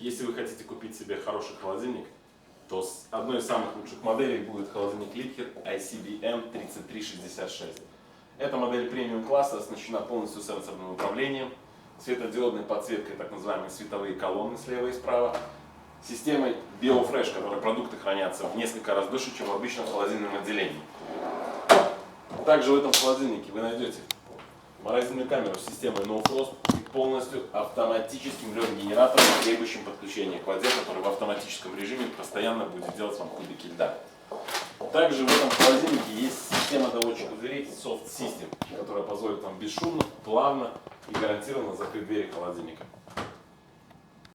Если вы хотите купить себе хороший холодильник, то одной из самых лучших моделей будет холодильник Liebherr ICBM 3366. Эта модель премиум класса оснащена полностью сенсорным управлением, светодиодной подсветкой, так называемые световые колонны слева и справа, системой BioFresh, в которой продукты хранятся в несколько раз дольше, чем в обычном холодильном отделении. Также в этом холодильнике вы найдете морозильную камеру с системой No Frost и полностью автоматическим лед-генератором, требующим подключения к воде, который в автоматическом режиме постоянно будет делать вам кубики льда. Также в этом холодильнике есть система доводчика дверей Soft System, которая позволит вам бесшумно, плавно и гарантированно закрыть двери холодильника.